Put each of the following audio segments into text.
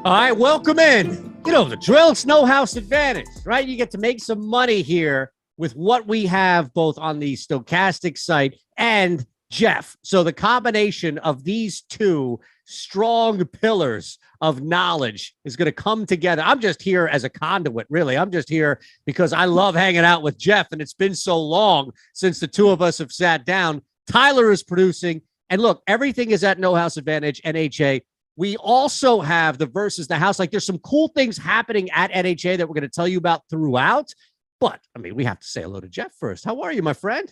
All right, welcome in. You know the drill. It's no house advantage, right? You get to make some money here with what we have both on the Stokastic site and Geoff. So the combination of these two strong pillars of knowledge is going to come together. I'm just here as a conduit, really. I'm just here because I love hanging out with Geoff, and it's been so long since the two of us have sat down. Tyler is producing, and look, everything is at No House Advantage, NHA. We also have the versus the house. Like, there's some cool things happening at NHA that we're going to tell you about throughout. But, I mean, we have to say hello to Geoff first. How are you, my friend?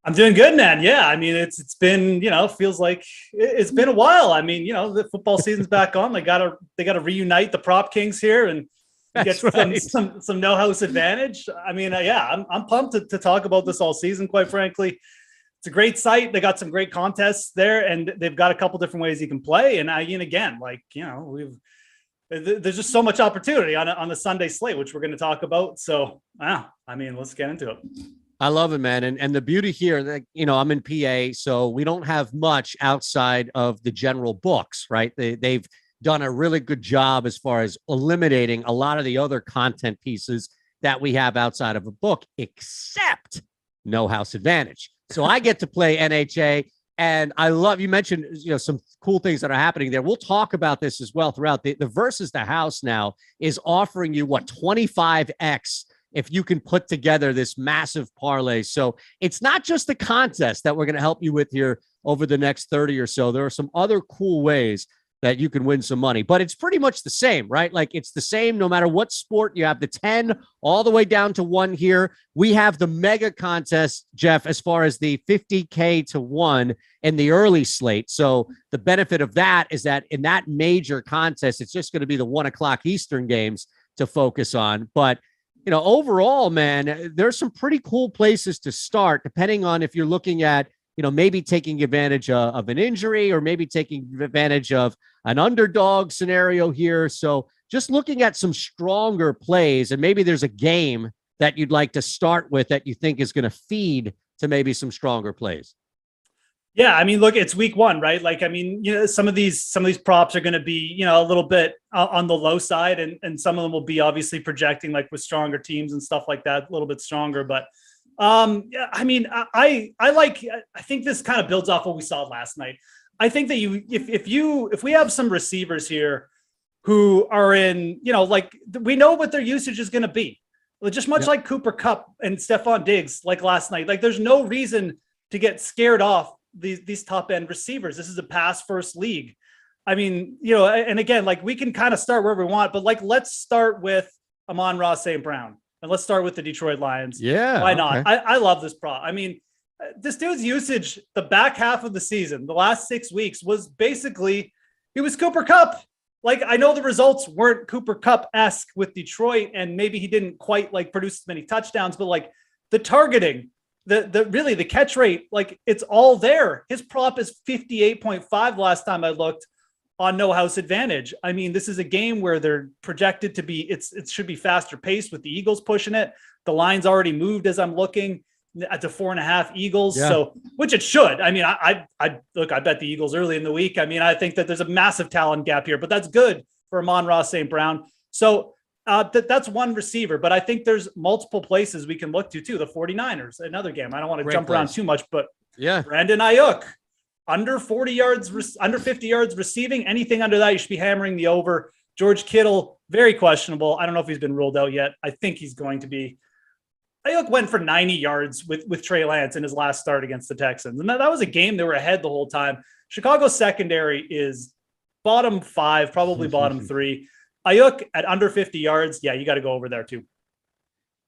I'm doing good, man. Yeah, I mean, it's been, feels like it's been a while. I mean, the football season's back on. They gotta reunite the prop kings here and get some no house advantage. I mean, I'm pumped to talk about this all season. Quite frankly, it's a great site. They got some great contests there, and they've got a couple different ways you can play. And there's just so much opportunity on the Sunday slate, which we're going to talk about. So, let's get into it. I love it, man. And the beauty here, I'm in PA, so we don't have much outside of the general books, right? They've done a really good job as far as eliminating a lot of the other content pieces that we have outside of a book, except No House Advantage. So I get to play NHA, and I love, you mentioned, some cool things that are happening there. We'll talk about this as well throughout. The versus the house now is offering you 25x if you can put together this massive parlay. So it's not just the contest that we're going to help you with here over the next 30 or so. There are some other cool ways that you can win some money, but it's pretty much the same, right? Like, it's the same no matter what sport. You have the 10 all the way down to 1 here. We have the mega contest, Geoff, as far as the 50K to 1 in the early slate. So the benefit of that is that in that major contest, it's just going to be the 1:00 Eastern games to focus on. But overall, man, there's some pretty cool places to start, depending on if you're looking at, maybe taking advantage of an injury or maybe taking advantage of an underdog scenario here. So just looking at some stronger plays, and maybe there's a game that you'd like to start with that you think is going to feed to maybe some stronger plays. Yeah, I mean, look, it's week 1, right? Like, I mean, some of these props are going to be, a little bit on the low side, and some of them will be obviously projecting like with stronger teams and stuff like that, a little bit stronger. But yeah, I mean, I think this kind of builds off what we saw last night. I think that if we have some receivers here who are in, we know what their usage is going to be, just much like Cooper Kupp and Stephon Diggs, like last night. Like, there's no reason to get scared off these top end receivers. This is a pass first league. I mean, and again, like, we can kind of start wherever we want, but like, let's start with Amon-Ra St. Brown, and let's start with the Detroit Lions. Yeah. Why not? I love this prop. I mean, this dude's usage, the back half of the season, the last 6 weeks, was basically, it was Cooper Kupp. Like, I know the results weren't Cooper Kupp-esque with Detroit, and maybe he didn't quite produce as many touchdowns, but like the targeting, the catch rate, like, it's all there. His prop is 58.5 last time I looked on No House Advantage. I mean, this is a game where they're projected to be, it should be faster paced with the Eagles pushing it. The line's already moved as I'm looking at the 4.5 Eagles. Yeah. So, which it should. I mean, I bet the Eagles early in the week. I mean, I think that there's a massive talent gap here, but that's good for Amon-Ra St. Brown. So that's one receiver, but I think there's multiple places we can look to too. The 49ers, another game. I don't want to jump around too much, but yeah, Brandon Ayuk, under 40 yards, under 50 yards receiving, anything under that, you should be hammering the over. George Kittle, very questionable. I don't know if he's been ruled out yet. I think he's going to be. Ayuk went for 90 yards with Trey Lance in his last start against the Texans. And that was a game they were ahead the whole time. Chicago's secondary is bottom 5, probably bottom 3. Ayuk at under 50 yards. Yeah, you got to go over there too.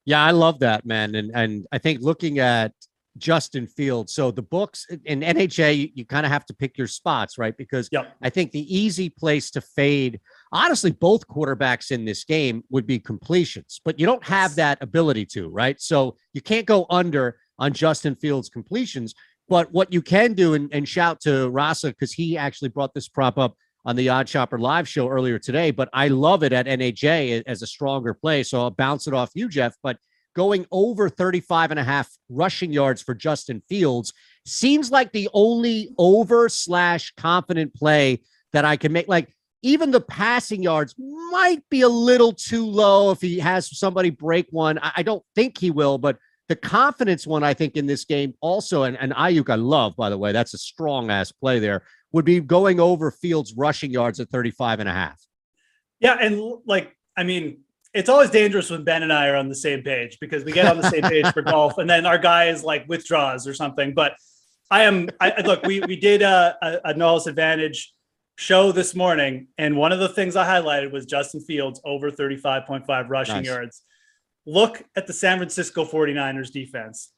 Yeah, I love that, man. And I think looking at Justin Fields, so the books in NHA, you kind of have to pick your spots, right? Because I think the easy place to fade, honestly, both quarterbacks in this game would be completions, but you don't have that ability to, right? So you can't go under on Justin Fields completions, but what you can do, and shout to Rasa, because he actually brought this prop up on the Odd Shopper live show earlier today, but I love it at NHA as a stronger play. So I'll bounce it off you, Geoff, but going over 35.5 rushing yards for Justin Fields seems like the only over/confident play that I can make. Like, even the passing yards might be a little too low if he has somebody break one. I don't think he will, but the confidence one, I think, in this game also, and Ayuk I love, by the way, that's a strong-ass play there, would be going over Fields' rushing yards at 35.5. Yeah, and, like, I mean, it's always dangerous when Ben and I are on the same page because we get on the same page for golf, and then our guy is like withdraws or something. But look, we did a Knowles Advantage show this morning, and one of the things I highlighted was Justin Fields over 35.5 rushing yards. Look at the San Francisco 49ers defense.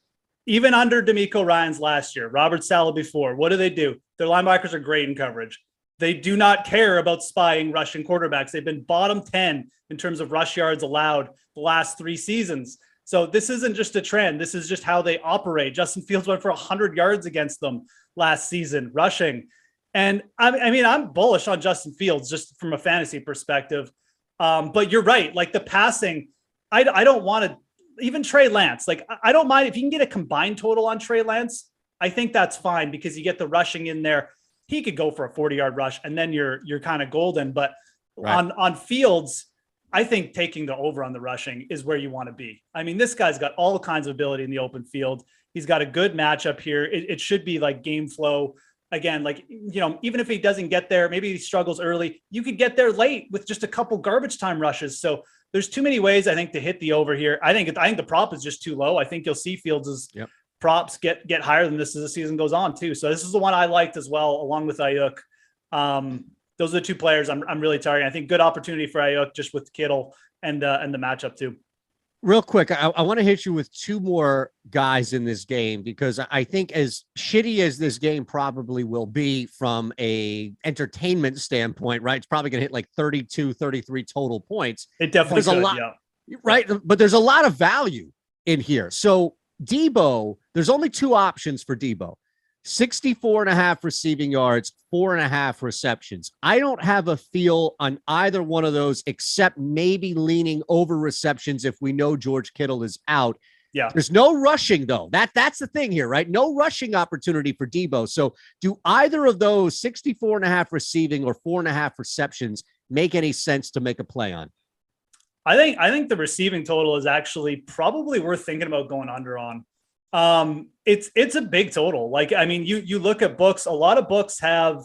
Even under D'Amico Ryans last year, Robert Saleh before, what do? Their linebackers are great in coverage. They do not care about spying rushing quarterbacks. They've been bottom 10 in terms of rush yards allowed the last 3 seasons. So this isn't just a trend. This is just how they operate. Justin Fields went for 100 yards against them last season, rushing. And I mean, I'm bullish on Justin Fields just from a fantasy perspective. But you're right. Like, the passing, I don't want to, even Trey Lance, like, I don't mind if you can get a combined total on Trey Lance. I think that's fine because you get the rushing in there. He could go for a 40-yard rush and then you're kind of golden. But on Fields, I think taking the over on the rushing is where you want to be. I mean, this guy's got all kinds of ability in the open field. He's got a good matchup here. It should be like game flow. Again, like, you know, even if he doesn't get there, maybe he struggles early, you could get there late with just a couple garbage time rushes. So there's too many ways, I think, to hit the over here. I think the prop is just too low. I think you'll see Fields' props get higher than this as the season goes on too. So this is the one I liked as well, along with Ayuk. Those are the 2 players I'm really targeting. I think good opportunity for Ayuk just with Kittle and the matchup too. Real quick, I want to hit you with 2 more guys in this game, because I think as shitty as this game probably will be from a entertainment standpoint, right? It's probably going to hit like 32, 33 total points. It definitely could, a lot, right? But there's a lot of value in here. So Deebo, there's only 2 options for Deebo. 64.5 receiving yards, 4.5 receptions. I don't have a feel on either one of those, except maybe leaning over receptions if we know George Kittle is out. Yeah. There's no rushing, though. That's the thing here, right? No rushing opportunity for Deebo. So do either of those 64.5 receiving or 4.5 receptions make any sense to make a play on? I think the receiving total is actually probably worth thinking about going under on. It's a big total. Like, I mean, you look at books, a lot of books have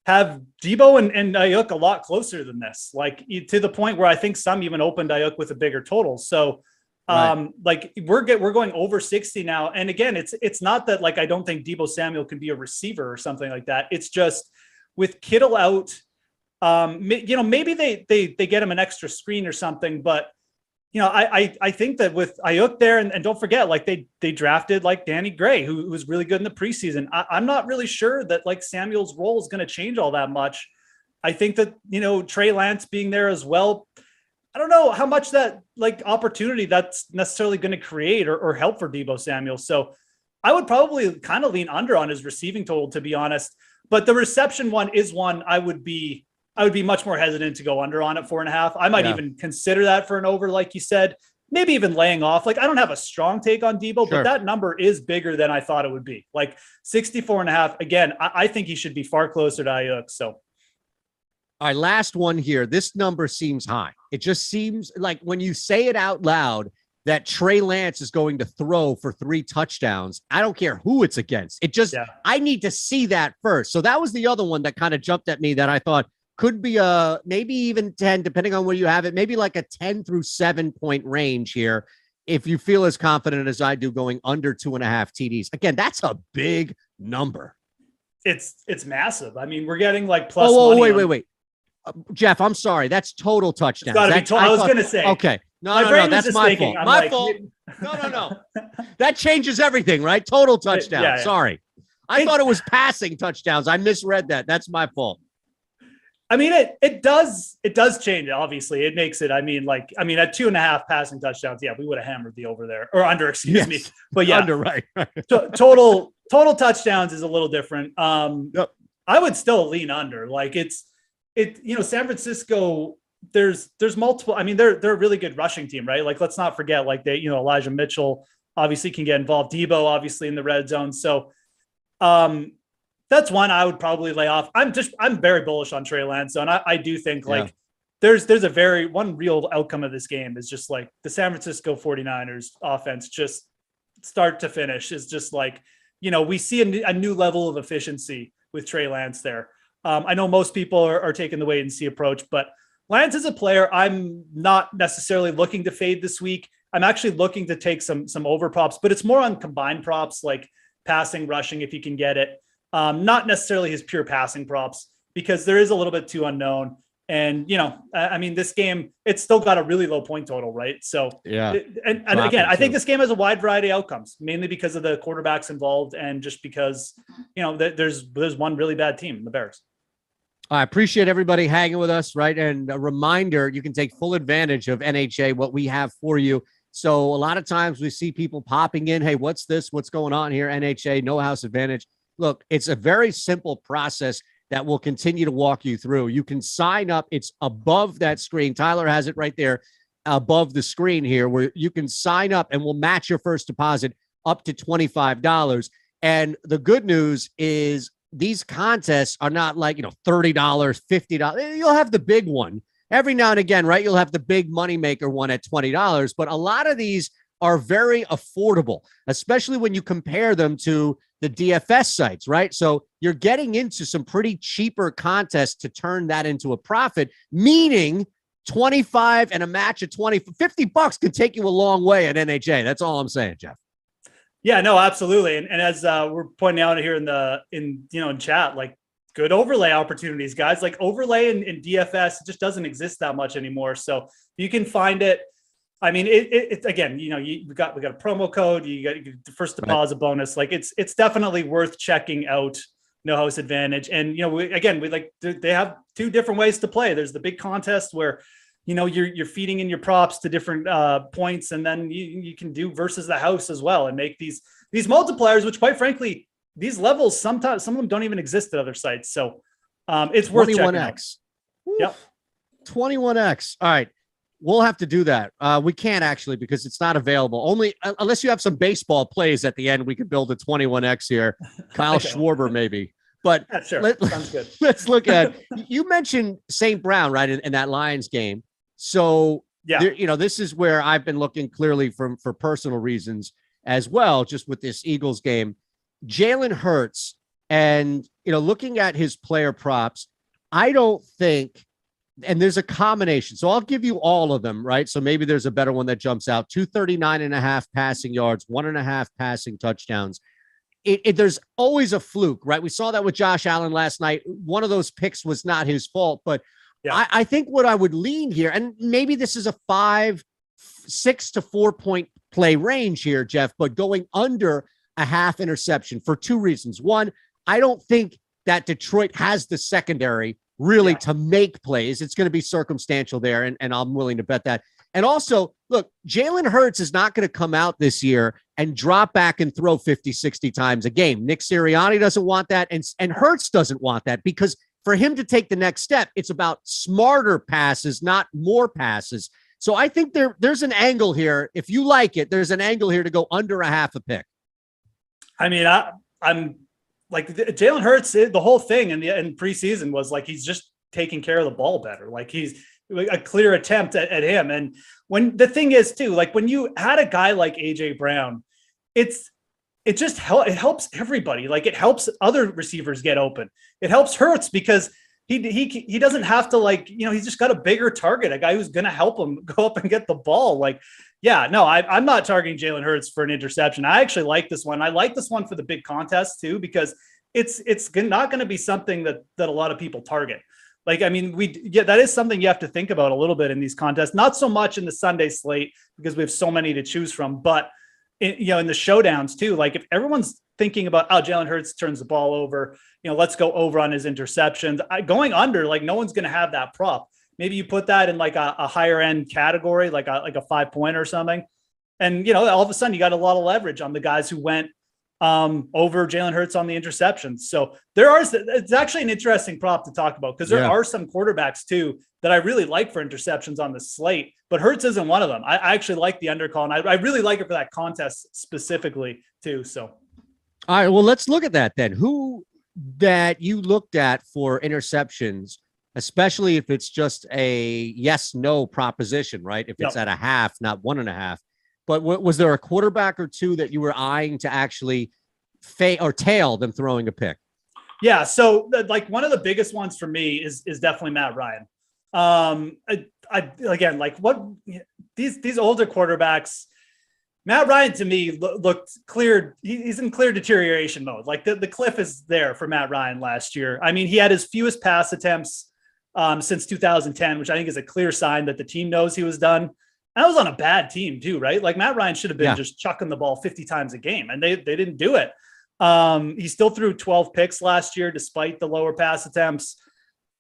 Deebo and Ayuk a lot closer than this, like to the point where I think some even opened Ayuk with a bigger total. So, like we're going over 60 now. And again, it's not that, like, I don't think Deebo Samuel can be a receiver or something like that. It's just with Kittle out, you know, maybe they get him an extra screen or something, but you know, I think that with Ayuk there, and don't forget, like they drafted like Danny Gray, who was really good in the preseason. I'm not really sure that like Samuel's role is going to change all that much. I think that, you know, Trey Lance being there as well, I don't know how much that like opportunity that's necessarily going to create or help for Deebo Samuel. So I would probably kind of lean under on his receiving total, to be honest. But the reception one is one I would be much more hesitant to go under on at 4.5. I might even consider that for an over, like you said, maybe even laying off. Like, I don't have a strong take on Deebo, but that number is bigger than I thought it would be. Like 64.5. Again, I think he should be far closer to Ayuk. So. All right, last one here. This number seems high. It just seems like when you say it out loud that Trey Lance is going to throw for 3 touchdowns, I don't care who it's against. It just, I need to see that first. So that was the other one that kind of jumped at me that I thought could be maybe even 10, depending on where you have it, maybe like a 10 through 7 point range here. If you feel as confident as I do going under 2.5 TDs, again, that's a big number. It's massive. I mean, we're getting like plus. Oh, wait. Geoff, I'm sorry. That's total touchdowns. I was going to say. Okay. No, that's my fault. My fault. No. That changes everything, right? Total touchdown. Yeah. Sorry. I thought it was passing touchdowns. I misread that. That's my fault. I mean, it does change it. Obviously, it makes it. I mean, at 2.5 passing touchdowns, yeah, we would have hammered the over there or under. Excuse me, but yeah, under, right. Total touchdowns is a little different. Yep. I would still lean under. Like San Francisco. There's multiple. I mean, they're a really good rushing team, right? Like, let's not forget, like Elijah Mitchell obviously can get involved. Deebo obviously in the red zone. So, that's one I would probably lay off. I'm very bullish on Trey Lance. And I do think there's one real outcome of this game is just like the San Francisco 49ers offense, just start to finish is just like, we see a new level of efficiency with Trey Lance there. I know most people are taking the wait and see approach, but Lance is a player I'm not necessarily looking to fade this week. I'm actually looking to take some over props, but it's more on combined props, like passing, rushing, if you can get it. Not necessarily his pure passing props, because there is a little bit too unknown. And, I mean, this game, it's still got a really low point total, right? So, yeah. And again, I think this game has a wide variety of outcomes, mainly because of the quarterbacks involved and just because, there's one really bad team, the Bears. I appreciate everybody hanging with us, right? And a reminder, you can take full advantage of NHA, what we have for you. So a lot of times we see people popping in, hey, what's this? What's going on here? NHA, no house advantage. Look, it's a very simple process that will continue to walk you through. You can sign up. It's above that screen. Tyler has it right there above the screen here where you can sign up and we'll match your first deposit up to $25. And the good news is these contests are not like, $30, $50. You'll have the big one every now and again, right? You'll have the big moneymaker one at $20, but a lot of these are very affordable, especially when you compare them to the DFS sites, right? So you're getting into some pretty cheaper contests to turn that into a profit, meaning 25 and a match at 20, $50 can take you a long way at NHA. That's all I'm saying, Geoff. Yeah, no, absolutely. And as we're pointing out here in chat, like good overlay opportunities, guys. Like overlay in DFS, it just doesn't exist that much anymore. So you can find it. I mean, it again, we got a promo code, you got the first deposit bonus. Like it's definitely worth checking out No House Advantage. And, they have two different ways to play. There's the big contest where, you're feeding in your props to different points. And then you can do versus the house as well and make these multipliers, which quite frankly, these levels, sometimes some of them don't even exist at other sites. So it's worth 21X. Yep. 21X. All right. We'll have to do that. We can't actually because it's not available. Only unless you have some baseball plays at the end, we could build a 21X here. Kyle Schwarber, maybe. But yeah, sure. Sounds good. Let's look at. You mentioned St. Brown, right, in that Lions game. So yeah, this is where I've been looking clearly for personal reasons as well. Just with this Eagles game, Jalen Hurts, and looking at his player props, I don't think. And there's a combination. So I'll give you all of them, right? So maybe there's a better one that jumps out. 239.5 passing yards, 1.5 passing touchdowns. There's always a fluke, right? We saw that with Josh Allen last night. One of those picks was not his fault, but yeah. I think what I would lean here, and maybe this is a 6 to 4 point play range here, Geoff, but going under a half interception for two reasons. One, I don't think that Detroit has the secondary really to make plays. It's going to be circumstantial there, and I'm willing to bet that. And also, look, Jalen Hurts is not going to come out this year and drop back and throw 50, 60 times a game. Nick Sirianni doesn't want that, and Hurts doesn't want that, because for him to take the next step, it's about smarter passes, not more passes. So I think there's an angle here. If you like it, there's an angle here to go under a half a pick. I mean, I'm like Jalen Hurts, the whole thing in preseason was like he's just taking care of the ball better. Like he's a clear attempt at him. And when the thing is too, like when you had a guy like AJ Brown, it helps everybody. Like it helps other receivers get open. It helps Hurts because he doesn't have to, like, he's just got a bigger target, a guy who's going to help him go up and get the ball. Like, yeah, no, I'm not targeting Jalen Hurts for an interception. I actually like this one. I like this one for the big contest too, because it's not going to be something that a lot of people target. Like, I mean, that is something you have to think about a little bit in these contests, not so much in the Sunday slate because we have so many to choose from, but in the showdowns too. Like, if everyone's thinking about, oh, Jalen Hurts turns the ball over, let's go over on his interceptions, going under, like, no one's going to have that prop. Maybe you put that in like a higher end category, like a 5-point or something. And, all of a sudden you got a lot of leverage on the guys who went over Jalen Hurts on the interceptions. So it's actually an interesting prop to talk about, because there are some quarterbacks too that I really like for interceptions on the slate, but Hurts isn't one of them. I actually like the undercall, and I really like it for that contest specifically too. So, all right, well, let's look at that then. Who that you looked at for interceptions, especially if it's just a yes/no proposition, right? If it's at a half, not 1.5. But was there a quarterback or two that you were eyeing to actually tail them throwing a pick? Yeah. So like one of the biggest ones for me is definitely Matt Ryan. Again, like what these older quarterbacks, Matt Ryan to me looked clear. He's in clear deterioration mode. Like the cliff is there for Matt Ryan last year. I mean, he had his fewest pass attempts since 2010, which I think is a clear sign that the team knows he was done. And I was on a bad team too, right? Like Matt Ryan should have been just chucking the ball 50 times a game, and they didn't do it. He still threw 12 picks last year, despite the lower pass attempts.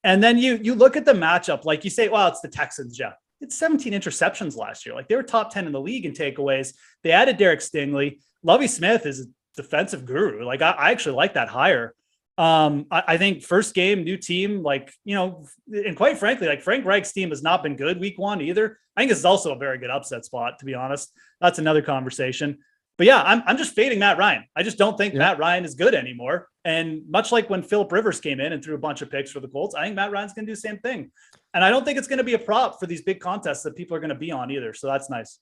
And then you look at the matchup, like you say, well, it's the Texans, Geoff. It's 17 interceptions last year. Like, they were top 10 in the league in takeaways. They added Derek Stingley. Lovie Smith is a defensive guru. Like, I actually like that hire. I think first game, new team, like, and quite frankly, like Frank Reich's team has not been good week one either. I think this is also a very good upset spot, to be honest. That's another conversation. But yeah, I'm just fading Matt Ryan. I just don't think Matt Ryan is good anymore. And much like when Phillip Rivers came in and threw a bunch of picks for the Colts, I think Matt Ryan's going to do the same thing. And I don't think it's going to be a prop for these big contests that people are going to be on either. So that's nice.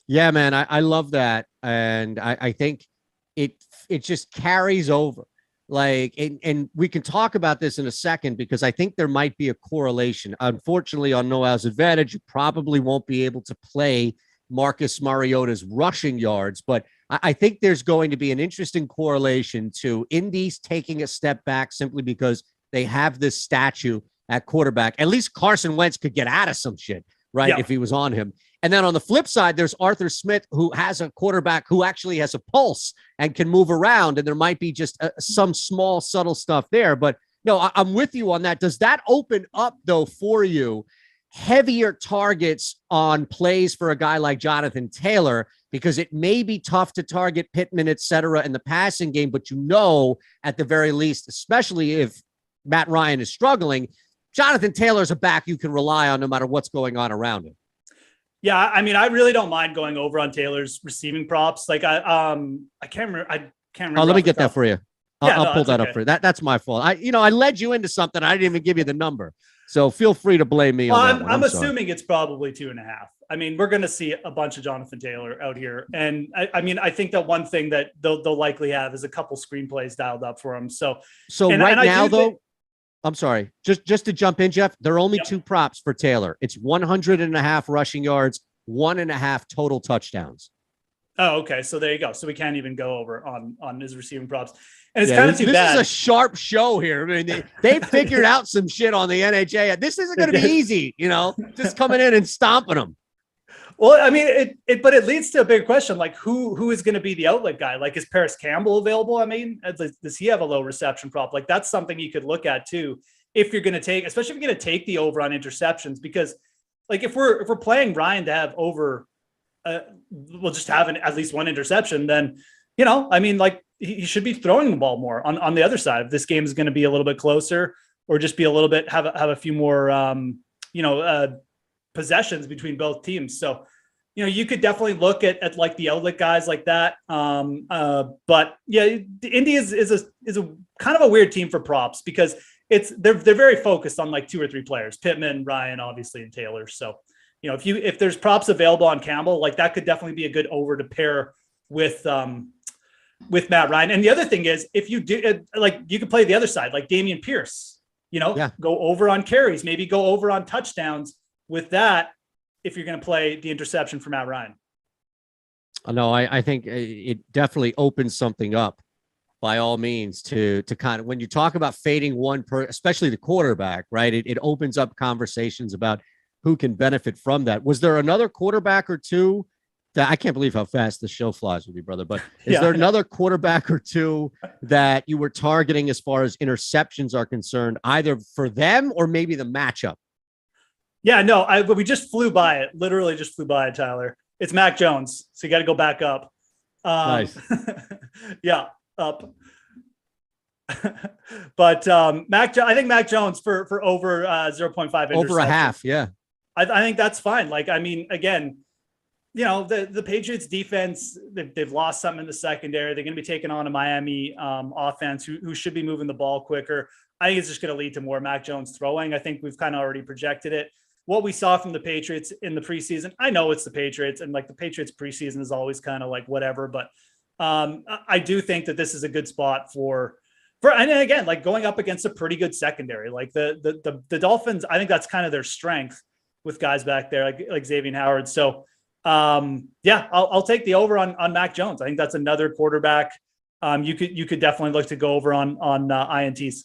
Yeah, man, I love that. And I think it just carries over. Like, and we can talk about this in a second, because I think there might be a correlation. Unfortunately, on Noah's advantage, you probably won't be able to play Marcus Mariota's rushing yards, but I think there's going to be an interesting correlation to Indy's taking a step back simply because they have this statue at quarterback. At least Carson Wentz could get out of some shit, right? Yeah. If he was on him. And then on the flip side, there's Arthur Smith, who has a quarterback who actually has a pulse and can move around. And there might be just some small, subtle stuff there. But no, I'm with you on that. Does that open up, though, for you heavier targets on plays for a guy like Jonathan Taylor? Because it may be tough to target Pittman, et cetera, in the passing game. But at the very least, especially if Matt Ryan is struggling, Jonathan Taylor's a back you can rely on no matter what's going on around him. Yeah, I mean, I really don't mind going over on Taylor's receiving props. Like, I can't remember. Oh, let me get that for you. I'll pull that up for you. That's my fault. I led you into something. I didn't even give you the number. So feel free to blame me on that one. I'm assuming it's probably 2.5. I mean, we're going to see a bunch of Jonathan Taylor out here. And I mean, I think that one thing that they'll likely have is a couple screenplays dialed up for him. So right now, though, I'm sorry, just to jump in, Geoff, there are only two props for Taylor. It's 100.5 rushing yards, 1.5 total touchdowns. Oh, okay. So there you go. So we can't even go over on his receiving props. And it's kind of too bad. This is a sharp show here. I mean, they figured out some shit on the NHA. This isn't going to be easy, just coming in and stomping them. Well, I mean, but it leads to a big question, like who is going to be the outlet guy? Like, is Paris Campbell available? I mean, does he have a low reception prop? Like, that's something you could look at too, if you're going to take, especially if you're going to take the over on interceptions, because like if we're playing Ryan to have over, we'll just have at least one interception, then, I mean, like he should be throwing the ball more on the other side. If this game is going to be a little bit closer, or just be a little bit, have a few more, possessions between both teams. So, you could definitely look at like the outlet guys like that. But yeah, Indy is a kind of a weird team for props, because they're very focused on like 2 or 3 players, Pittman, Ryan, obviously, and Taylor. So, if there's props available on Campbell, like that could definitely be a good over to pair with Matt Ryan. And the other thing is, if you do, like, you could play the other side, like Dameon Pierce. go over on carries, maybe go over on touchdowns with that if you're going to play the interception for Matt Ryan. No, I think it definitely opens something up by all means to kind of, when you talk about fading especially the quarterback, right? It opens up conversations about who can benefit from that. Was there another quarterback or two that, I can't believe how fast the show flies with you, brother, but is there another quarterback or two that you were targeting as far as interceptions are concerned, either for them or maybe the matchup? Yeah, no, but we just flew by it. Literally just flew by it, Tyler. It's Mac Jones. So you got to go back up. Nice. Yeah, up. But I think Mac Jones for over 0.5 over a half. Yeah. I think that's fine. Like, I mean, again, the Patriots defense, they've lost something in the secondary. They're going to be taking on a Miami offense who should be moving the ball quicker. I think it's just going to lead to more Mac Jones throwing. I think we've kind of already projected it. What we saw from the Patriots in the preseason, I know it's the Patriots, and like the Patriots preseason is always kind of like whatever, but I do think that this is a good spot for, and again, like going up against a pretty good secondary, like the Dolphins. I think that's kind of their strength with guys back there, like Xavier Howard. So I'll take the over on Mac Jones. I think that's another quarterback. You could definitely look to go over on INTs.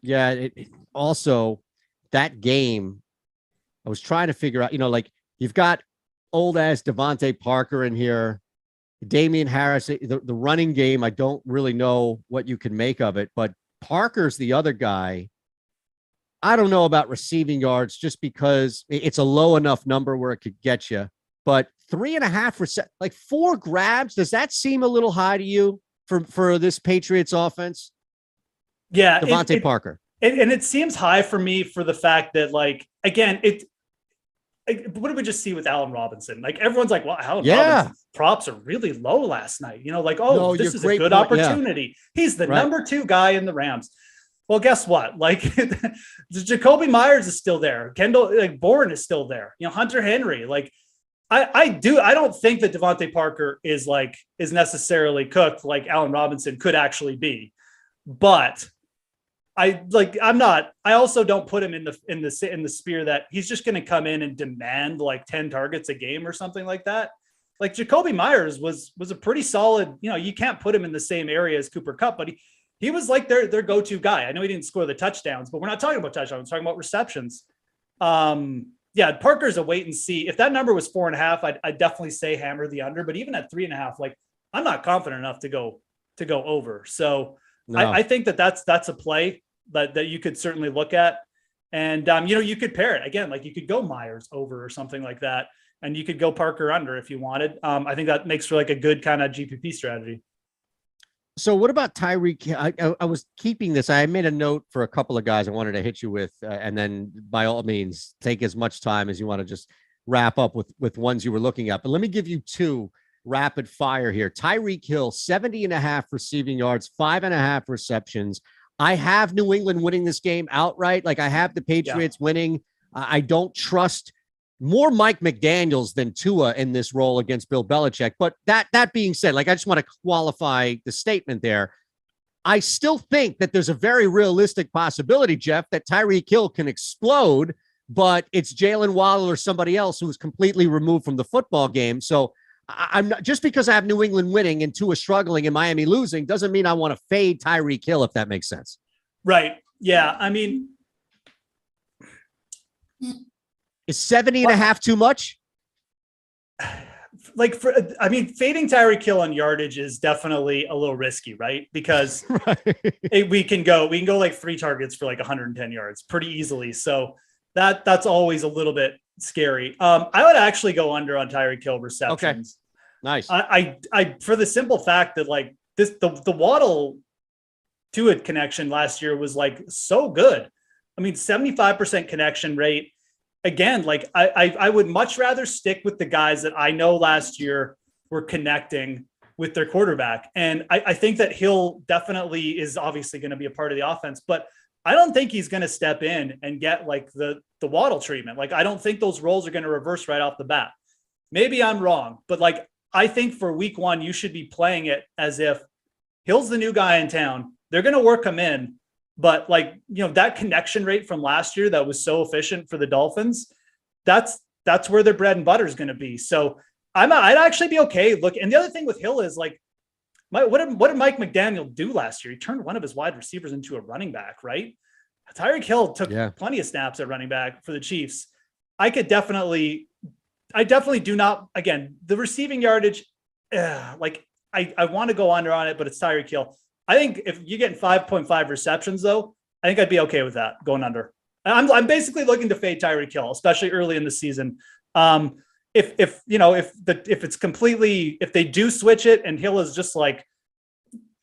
Yeah. Also, that game, I was trying to figure out, like you've got old ass Devontae Parker in here, Damian Harris, the running game. I don't really know what you can make of it, but Parker's the other guy. I don't know about receiving yards just because it's a low enough number where it could get you, but 3.5, like 4 grabs. Does that seem a little high to you for this Patriots offense? Yeah. Devontae Parker. And it seems high for me for the fact that, like, again, what did we just see with Allen Robinson? Like, everyone's like, well, Allen Robinson's props are really low last night. This is a good opportunity. Yeah. He's the number 2 guy in the Rams. Well, guess what? Like, Jacoby Myers is still there. Kendall, like, Bourne is still there. Hunter Henry. Like, I don't think that Devontae Parker is necessarily cooked like Allen Robinson could actually be, but I also don't put him in the sphere that he's just going to come in and demand like 10 targets a game or something like that. Like, Jacoby Myers was a pretty solid, you can't put him in the same area as Cooper Kupp, but he was like their go-to guy. I know he didn't score the touchdowns, but we're not talking about touchdowns. We're talking about receptions. Parker's a wait and see. If that number was 4.5, I'd definitely say hammer the under, but even at 3.5, like, I'm not confident enough to go over. So no. I think that's a play that you could certainly look at. And, you could pair it again, like you could go Myers over or something like that. And you could go Parker under if you wanted. I think that makes for like a good kind of GPP strategy. So what about Tyreek? I was keeping this. I made a note for a couple of guys I wanted to hit you with, and then by all means, take as much time as you want to just wrap up with ones you were looking at. But let me give you 2 rapid fire here. Tyreek Hill, 70.5 receiving yards, 5.5 receptions. I have New England winning this game outright. Like, I have the Patriots winning. I don't trust more Mike McDaniels than Tua in this role against Bill Belichick. But that being said, like, I just want to qualify the statement there. I still think that there's a very realistic possibility, Geoff, that Tyreek Hill can explode, but it's Jalen Waddle or somebody else who's completely removed from the football game. So I'm not, just because I have New England winning and Tua struggling and Miami losing doesn't mean I want to fade Tyreek Hill, if that makes sense. Right. Yeah. I mean, is 70.5 too much? Like, fading Tyreek Hill on yardage is definitely a little risky, right? Because we can go like 3 targets for like 110 yards pretty easily. So that's always a little bit scary. I would actually go under on Tyreek Hill receptions. Okay. Nice. I for the simple fact that, like, the Waddle to it connection last year was like so good. I mean, 75% connection rate. Again, like I would much rather stick with the guys that I know last year were connecting with their quarterback. And I think that Hill definitely is obviously going to be a part of the offense, but I don't think he's going to step in and get like the Waddle treatment. Like, I don't think those roles are going to reverse right off the bat. Maybe I'm wrong, but like, I think for week 1, you should be playing it as if Hill's the new guy in town. They're going to work him in. But like, that connection rate from last year that was so efficient for the Dolphins, that's where their bread and butter is going to be. So I'd actually be okay. Look, and the other thing with Hill is like, what did Mike McDaniel do last year? He turned one of his wide receivers into a running back, right? Tyreek Hill took plenty of snaps at running back for the Chiefs. I definitely do not, again, the receiving yardage, like I want to go under on it, but it's Tyreek Hill. I think if you're getting 5.5 receptions though, I think I'd be okay with that going under. I'm basically looking to fade Tyreek Hill, especially early in the season. If it's completely, if they do switch it and Hill is just like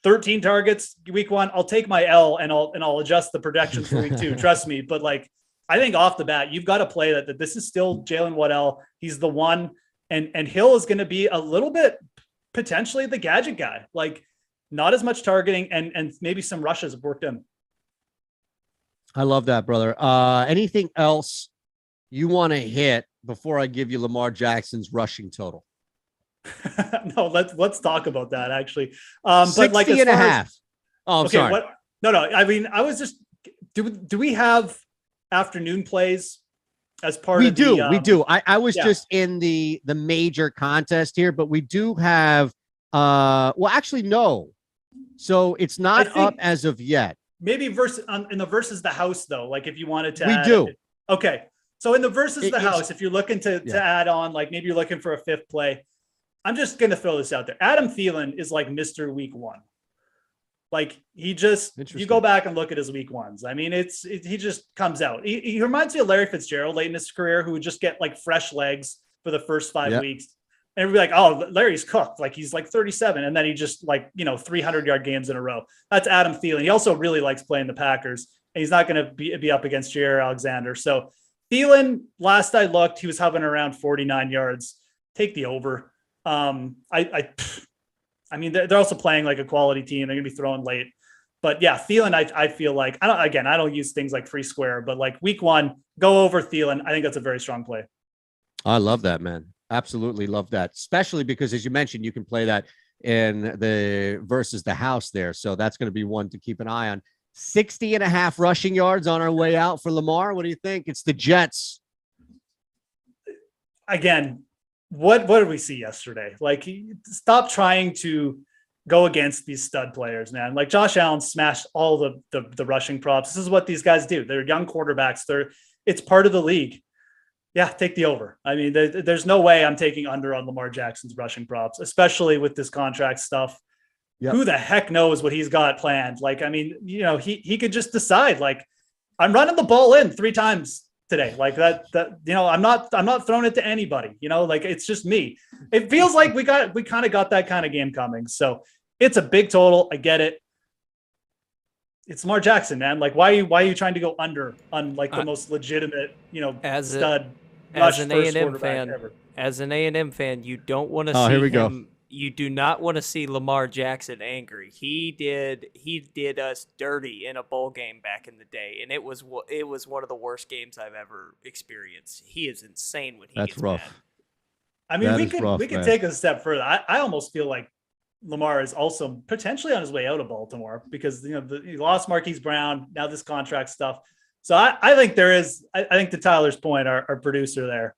13 targets week 1, I'll take my L and I'll adjust the projections for week 2. Trust me. But like, I think off the bat, you've got to play that this is still Jalen Waddell. He's the one, and Hill is going to be a little bit potentially the gadget guy, like not as much targeting and maybe some rushes have worked in. I love that, brother. Anything else you want to hit before I give you Lamar Jackson's rushing total? No, let's talk about that actually. 60 but like and a half. Oh, I'm okay, sorry. No. I mean, I was just, do we have afternoon plays as part of the, we do. I was just in the major contest here, but we do have, well, actually, no. So it's not up as of yet. Maybe in the versus the house though, like if you wanted to, we do. Okay. So in the versus the house, if you're looking to add on, like maybe you're looking for a 5th play, I'm just going to throw this out there. Adam Thielen is like Mr. Week 1. Like you go back and look at his week 1s. I mean, he just comes out. He reminds me of Larry Fitzgerald late in his career, who would just get like fresh legs for the first 5 weeks. And everybody like, oh, Larry's cooked. Like he's like 37. And then he just 300-yard games in a row. That's Adam Thielen. He also really likes playing the Packers, and he's not going to be up against Jair Alexander. So Thielen, last I looked, he was hovering around 49 yards. Take the over. I mean, they're also playing like a quality team. They're going to be throwing late. But yeah, Thielen, I feel like, I don't use things like free square, but like week 1, go over Thielen. I think that's a very strong play. I love that, man. Absolutely love that. Especially because, as you mentioned, you can play that in the versus the house there. So that's going to be one to keep an eye on. 60 and a half rushing yards on our way out for Lamar. What do you think? It's the Jets. Again, what did we see yesterday? Like, stop trying to go against these stud players, man. Like Josh Allen smashed all the rushing props. This is what these guys do. They're young quarterbacks. It's part of the league. Yeah, take the over. I mean, there's no way I'm taking under on Lamar Jackson's rushing props, especially with this contract stuff. Yep. Who the heck knows what he's got planned? Like, I mean, he could just decide, like, I'm running the ball in 3 times today. Like that, I'm not throwing it to anybody, like it's just me. It feels like we kind of got that kind of game coming. So it's a big total. I get it. It's Lamar Jackson, man. Like, why are you trying to go under on like the most legitimate, stud as an A&M fan ever? As an A&M fan, you don't want to see here we him. Go. You do not want to see Lamar Jackson angry. He did us dirty in a bowl game back in the day, and it was one of the worst games I've ever experienced. He is insane when he gets rough. mad. I mean, we could take it a step further. I almost feel like Lamar is also potentially on his way out of Baltimore because he lost Marquise Brown, now this contract stuff. So I think I think to Tyler's point, our producer there,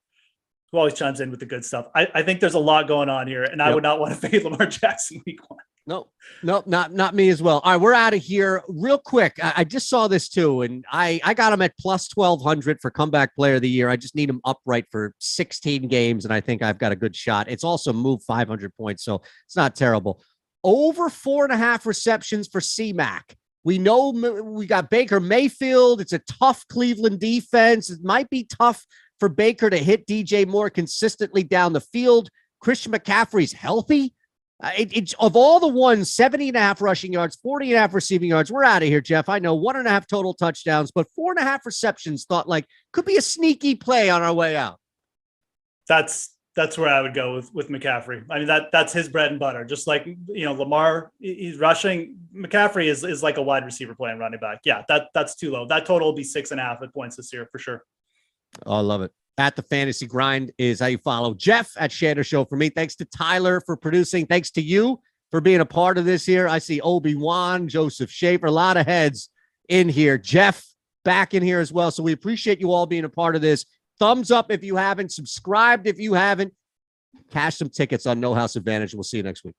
who always chimes in with the good stuff, I think there's a lot going on here, and I would not want to fade Lamar Jackson week 1. No, not me as well. All right, we're out of here real quick. I just saw this too, and I got him at plus 1,200 for comeback player of the year. I just need him upright for 16 games, and I think I've got a good shot. It's also moved 500 points, so it's not terrible. Over 4.5 receptions for C-Mac. We know we got Baker Mayfield. It's a tough Cleveland defense. It might be tough for Baker to hit DJ Moore consistently down the field. Christian McCaffrey's healthy. It's of all the ones, 70.5 rushing yards, 40.5 receiving yards. We're out of here, Geoff. I know 1.5 total touchdowns, but 4.5 receptions thought like could be a sneaky play on our way out. That's where I would go with McCaffrey. I mean, that's his bread and butter. Just like, Lamar, he's rushing. McCaffrey is like a wide receiver playing running back. Yeah, that's too low. That total will be 6.5 at points this year for sure. Oh, I love it. At the Fantasy Grind is how you follow Geoff at Shander Show for me. Thanks to Tyler for producing. Thanks to you for being a part of this here. I see Obi-Wan, Joseph Schaefer, a lot of heads in here. Geoff back in here as well. So we appreciate you all being a part of this. Thumbs up if you haven't. Subscribed if you haven't. Cash some tickets on No House Advantage. We'll see you next week.